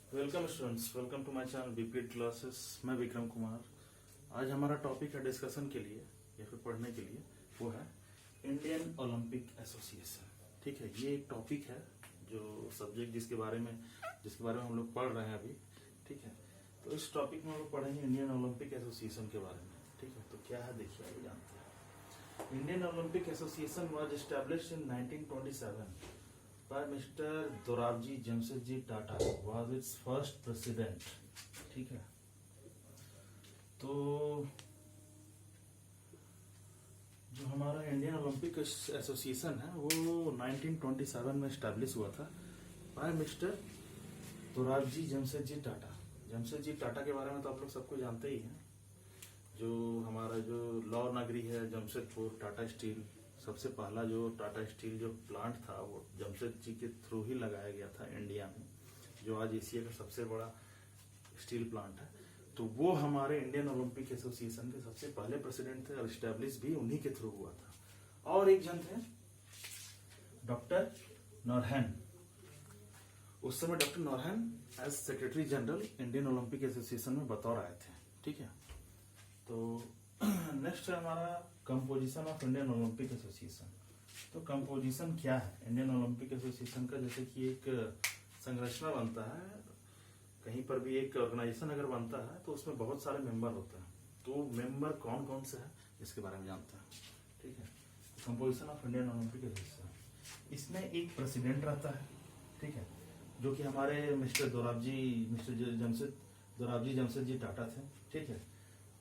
Welcome students, welcome to my channel BPEd classes. मैं विक्रम कुमार। आज हमारा टॉपिक है डिस्कशन के लिए या फिर पढ़ने के लिए, वो है इंडियन ओलंपिक एसोसिएशन। ठीक है, ये एक टॉपिक है जो सब्जेक्ट जिसके बारे में हम लोग पढ़ रहे हैं अभी। ठीक है, तो इस टॉपिक में हम लोग पढ़ेंगे इंडियन ओलंपिक एसोसिएशन के बारे में। ठीक है, तो क्या है देखिए, अभी जानते हैं। Indian Olympic Association was established in 1927 by Mr. Dorabji Jamsetji Tata was its first president। ठीक है, तो जो हमारा इंडियन ओलंपिक एसोसिएशन है वो 1927 में एस्टैब्लिश हुआ था बाय मिस्टर दोराबजी जमशेदजी टाटा। जमशेदजी टाटा के बारे में तो आप लोग सबको जानते ही हैं। जो हमारा जो लौ नगरी है जमशेदपुर, टाटा स्टील, सबसे पहला जो टाटा स्टील जो प्लांट था वो जमशेद जी के थ्रू ही लगाया गया था इंडिया में, जो आज एशिया का सबसे बड़ा स्टील प्लांट है। तो वो हमारे इंडियन ओलंपिक एसोसिएशन के सबसे पहले प्रेसिडेंट थे और स्टैब्लिश भी उन्हीं के थ्रू हुआ था। और एक जन थे डॉक्टर नॉरहेन। उस समय doctor Noehren as secretary general Indian Olympic association में बतौर आए थे। ठीक है, तो नेक्स्ट है हमारा composition of Indian Olympic association. तो कंपोजिशन क्या है इंडियन ओलंपिक एसोसिएशन का? जैसे कि एक संरचना बनता है, कहीं पर भी एक ऑर्गेनाइजेशन अगर बनता है तो उसमें बहुत सारे मेंबर होते हैं। तो मेंबर कौन कौन से हैं इसके बारे में जानते हैं। ठीक है, composition of Indian Olympic association, इसमें एक प्रेसिडेंट रहता है। ठीक है, जो कि हमारे मिस्टर दोराबजी जमशेदजी टाटा थे। ठीक है,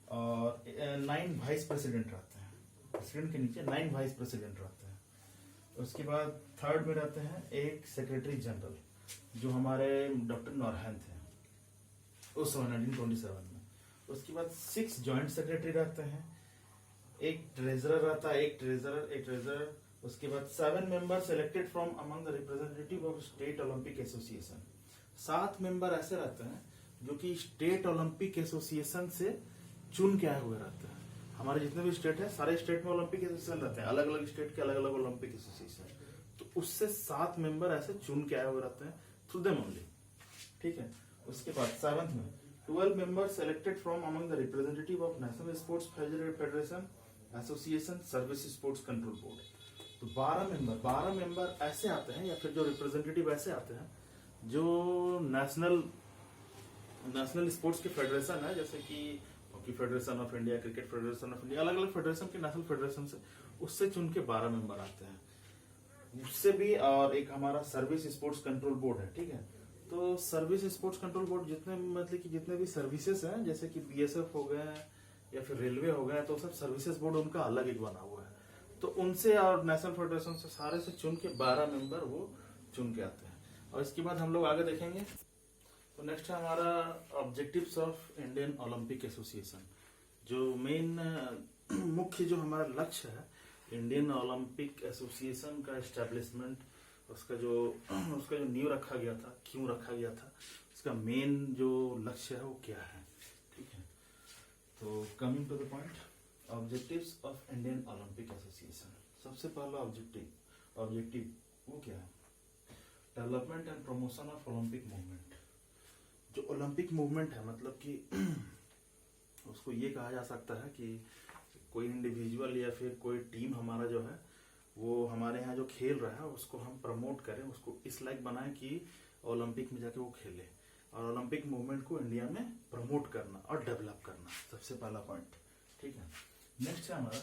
और 9 वाइस प्रेसिडेंट रहते हैं। प्रेसिडेंट के नीचे 9 वाइस प्रेसिडेंट रहते हैं। उसके बाद थर्ड में रहते हैं एक सेक्रेटरी जनरल, जो हमारे डॉक्टर नॉरहेन थे उस समय 1927 में। उसके बाद 6 जॉइंट सेक्रेटरी रहते हैं, एक ट्रेजरर रहता है, एक ट्रेजरर। उसके बाद 7 member selected from among the representative of state Olympic association. 7 member ऐसे रहते हैं जो कि स्टेट ओलंपिक एसोसिएशन से चुन के आए हुए रहते हैं। हमारे जितने भी स्टेट है, सारे स्टेट में ओलंपिक एसोसिएशन रहते हैं, अलग अलग स्टेट के अलग अलग ओलंपिक एसोसिएशन। तो उससे 7 मेंबर ऐसे चुन के आए हुए रहते हैं थ्रू देम ओनली। ठीक है, उसके बाद 7th में 12 member selected from among the representative of national sports federation association service sports control board. तो 12 मेंबर ऐसे आते हैं, या फिर जो रिप्रेजेंटेटिव ऐसे आते हैं जो नेशनल स्पोर्ट्स के फेडरेशन है, जैसे कि hockey federation of India, cricket federation of India, अलग अलग फेडरेशन के नेशनल फेडरेशन से उससे चुन के 12 मेंबर आते हैं उससे भी। और एक हमारा सर्विस स्पोर्ट्स कंट्रोल बोर्ड है। ठीक है, तो सर्विस स्पोर्ट्स कंट्रोल बोर्ड जितने भी सर्विसेज हैं, जैसे कि बीएसएफ हो गए या फिर रेलवे हो गए, तो सब सर्विसेज बोर्ड उनका अलग एक बना हुआ है। तो उनसे और नेशनल फेडरेशन से सारे से चुन के 12 मेंबर वो चुन के आते हैं। और इसके बाद हम लोग आगे देखेंगे। तो नेक्स्ट है हमारा objectives of Indian Olympic association. जो मेन मुख्य जो हमारा लक्ष्य है इंडियन ओलंपिक एसोसिएशन का एस्टेब्लिशमेंट, उसका जो नींव रखा गया था, क्यों रखा गया था, उसका मेन जो लक्ष्य है वो क्या है। ठीक है, तो coming to the point, objectives of Indian Olympic Association. सबसे पहला ऑब्जेक्टिव वो क्या है? Development and promotion of Olympic movement. जो ओलंपिक मूवमेंट है, मतलब कि उसको ये कहा जा सकता है कि कोई इंडिविजुअल या फिर कोई टीम हमारा जो है वो हमारे यहाँ जो खेल रहा है उसको हम प्रमोट करें, उसको इस लायक बनाएं कि ओलंपिक में जाके वो खेले, और ओलंपिक मूवमेंट को इंडिया में प्रमोट करना और डेवलप करना, सबसे पहला पॉइंट। ठीक है, नेक्स्ट है हमारा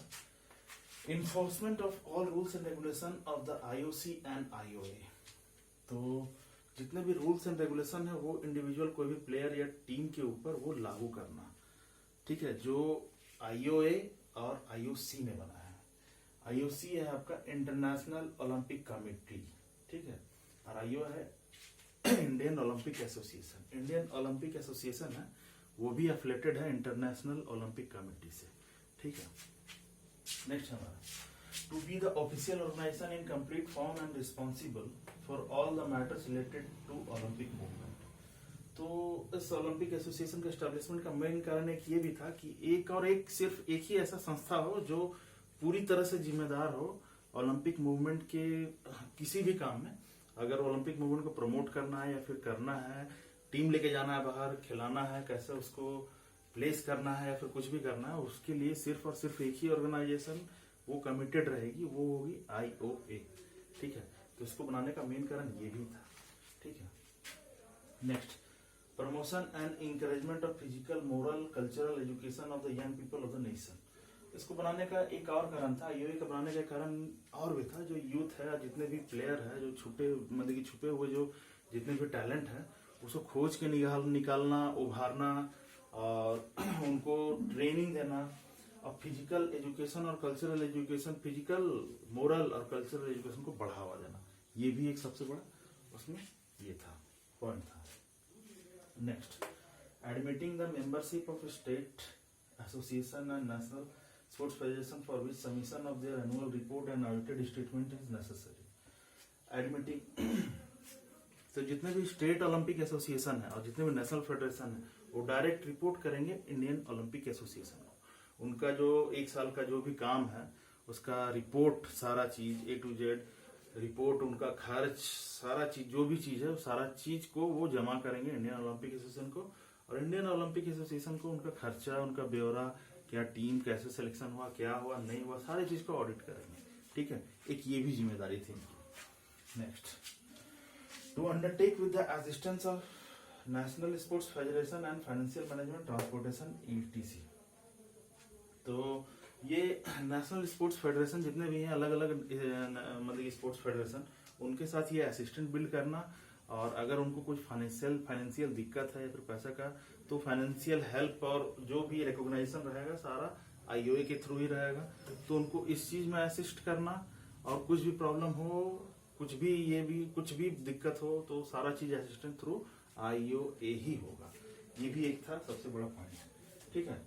enforcement of all rules and regulation of the IOC and IOA. तो जितने भी रूल्स एंड रेगुलेशन है वो इंडिविजुअल कोई भी प्लेयर या टीम के ऊपर वो लागू करना। ठीक है, जो आईओए और आईओसी ने बना है। आईओसी है आपका इंटरनेशनल ओलंपिक कमेटी। ठीक है, और आईओ है Indian Olympic association. Indian Olympic association है वो भी एफिलेटेड है इंटरनेशनल ओलंपिक कमेटी से। ठीक है, नेक्स्ट हमारा to be the official organization in complete form and responsible for all the matters related to Olympic movement। तो इस ओलंपिक एसोसिएशन के एस्टेब्लिशमेंट का मेन कारण एक ये भी था कि सिर्फ एक ही ऐसा संस्था हो जो पूरी तरह से जिम्मेदार हो ओलंपिक मूवमेंट के किसी भी काम में। अगर ओलंपिक मूवमेंट को प्रमोट करना है या फिर करना है, टीम लेके जाना है बाहर, खिलाना है, कैसे उसको प्लेस करना है या फिर कुछ भी करना है, उसके लिए सिर्फ और सिर्फ एक ही ऑर्गेनाइजेशन वो कमिटेड रहेगी, वो होगी IOA। ठीक है, तो इसको बनाने का मेन कारण ये भी था। ठीक है, next, promotion and encouragement of physical, moral, cultural education of the young people of the nation. इसको बनाने का एक और कारण था, IOA का बनाने का कारण और भी था। जो यूथ है, जितने भी प्लेयर है, जो छुपे हुए जो जितने भी टैलेंट है, उसको खोज के निकालना, उभारना और उनको ट्रेनिंग देना, और फिजिकल एजुकेशन और कल्चरल एजुकेशन, फिजिकल, मोरल और कल्चरल एजुकेशन को बढ़ावा देना, ये भी एक सबसे बड़ा उसमें ये था, पॉइंट था। Next, admitting the membership of state association and national sports federation for which submission of their annual report and audited statement is necessary. Admitting, तो जितने भी स्टेट ओलंपिक एसोसिएशन है और जितने भी नेशनल फेडरेशन है, वो डायरेक्ट रिपोर्ट करेंगे इंडियन ओलंपिक एसोसिएशन को। उनका जो एक साल का जो भी काम है, उसका रिपोर्ट, सारा चीज A to Z रिपोर्ट, उनका खर्च, सारा चीज, जो भी चीज है, सारा चीज को वो जमा करेंगे इंडियन ओलंपिक एसोसिएशन को, और इंडियन ओलंपिक एसोसिएशन को उनका खर्चा, उनका ब्यौरा, क्या टीम कैसे सिलेक्शन हुआ, क्या हुआ, नहीं हुआ, सारी चीज को ऑडिट करेंगे। ठीक है, एक ये भी जिम्मेदारी थी। Next, to undertake with the assistance of national sports federation and financial management transportation ETC। तो ये नेशनल स्पोर्ट्स फेडरेशन जितने भी हैं, अलग अलग मतलब स्पोर्ट्स फेडरेशन, उनके साथ ये असिस्टेंट बिल्ड करना, और अगर उनको कुछ फाइनेंशियल दिक्कत है या फिर पैसा का, तो फाइनेंशियल हेल्प और जो भी रिकॉग्नाइजेशन रहेगा सारा IOA के थ्रू ही रहेगा। तो उनको इस चीज में असिस्ट करना, और कुछ भी प्रॉब्लम हो, कुछ भी दिक्कत हो, तो सारा चीज असिस्टेंट थ्रू IOA ही होगा। ये भी एक था सबसे बड़ा पॉइंट। ठीक है,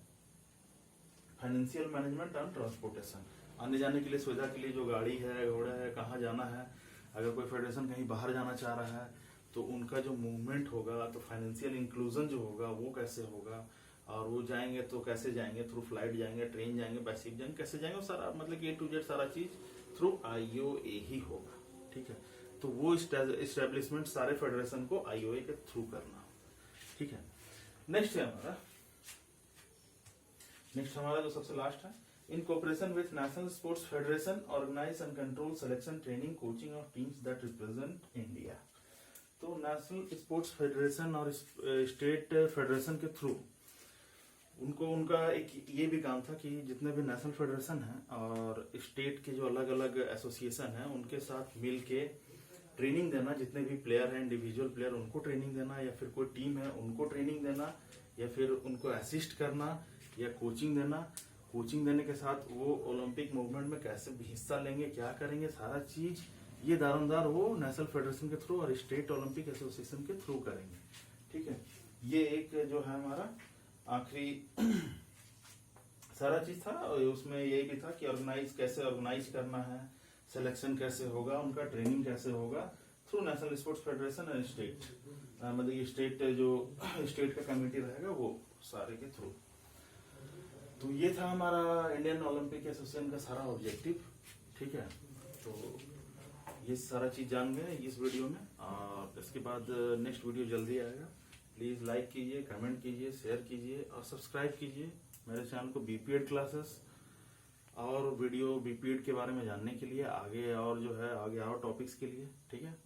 फाइनेंशियल मैनेजमेंट एंड ट्रांसपोर्टेशन, आने जाने के लिए, सुविधा के लिए, जो गाड़ी है, घोड़ा है, कहाँ जाना है, अगर कोई फेडरेशन कहीं बाहर जाना चाह रहा है तो उनका जो मूवमेंट होगा, तो फाइनेंशियल इंक्लूजन जो होगा वो कैसे होगा, और वो जाएंगे तो कैसे जाएंगे, थ्रू फ्लाइट जाएंगे, ट्रेन जाएंगे, बाय शिप जाएंगे, कैसे जाएंगे, सारा मतलब A to Z सारा चीज थ्रू IOA ही होगा। ठीक है, तो वो इस्टेब्लिशमेंट सारे फेडरेशन को IOA के थ्रू करना। ठीक है, नेक्स्ट हमारा जो सबसे लास्ट है, in cooperation with national sports federation organise and control selection, training, coaching of teams that represent India. तो नेशनल स्पोर्ट्स फेडरेशन और स्टेट फेडरेशन के थ्रू उनका एक ये भी काम था कि जितने भी नेशनल फेडरेशन हैं और स्टेट के जो अलग अलग एसोसिएशन हैं, उनके साथ मिल के ट्रेनिंग देना, जितने भी प्लेयर हैं, इंडिविजुअल प्लेयर, उनको ट्रेनिंग देना, या फिर कोई टीम है उनको ट्रेनिंग देना, या फिर उनको असिस्ट करना या कोचिंग देना। कोचिंग देने के साथ वो ओलंपिक मूवमेंट में कैसे हिस्सा लेंगे, क्या करेंगे, सारा चीज ये दारोमदार वो नेशनल फेडरेशन के थ्रू और स्टेट ओलंपिक एसोसिएशन के थ्रू करेंगे। ठीक है, ये एक जो है हमारा आखिरी सारा चीज था, और उसमें यही भी था कि कैसे ऑर्गेनाइज करना है, सिलेक्शन कैसे होगा, उनका ट्रेनिंग कैसे होगा through national sports federation and state, मतलब ये स्टेट का कमेटी रहेगा वो सारे के थ्रू। तो ये था हमारा इंडियन ओलंपिक एसोसिएशन का सारा ऑब्जेक्टिव। ठीक है, तो ये सारा चीज जान गए इस वीडियो में, और इसके बाद नेक्स्ट वीडियो जल्दी आएगा। प्लीज लाइक कीजिए, कमेंट कीजिए, शेयर कीजिए और सब्सक्राइब कीजिए मेरे चैनल को BPED क्लासेस, और वीडियो BPED के बारे में जानने के लिए आगे और जो है आगे और टॉपिक्स के लिए। ठीक है।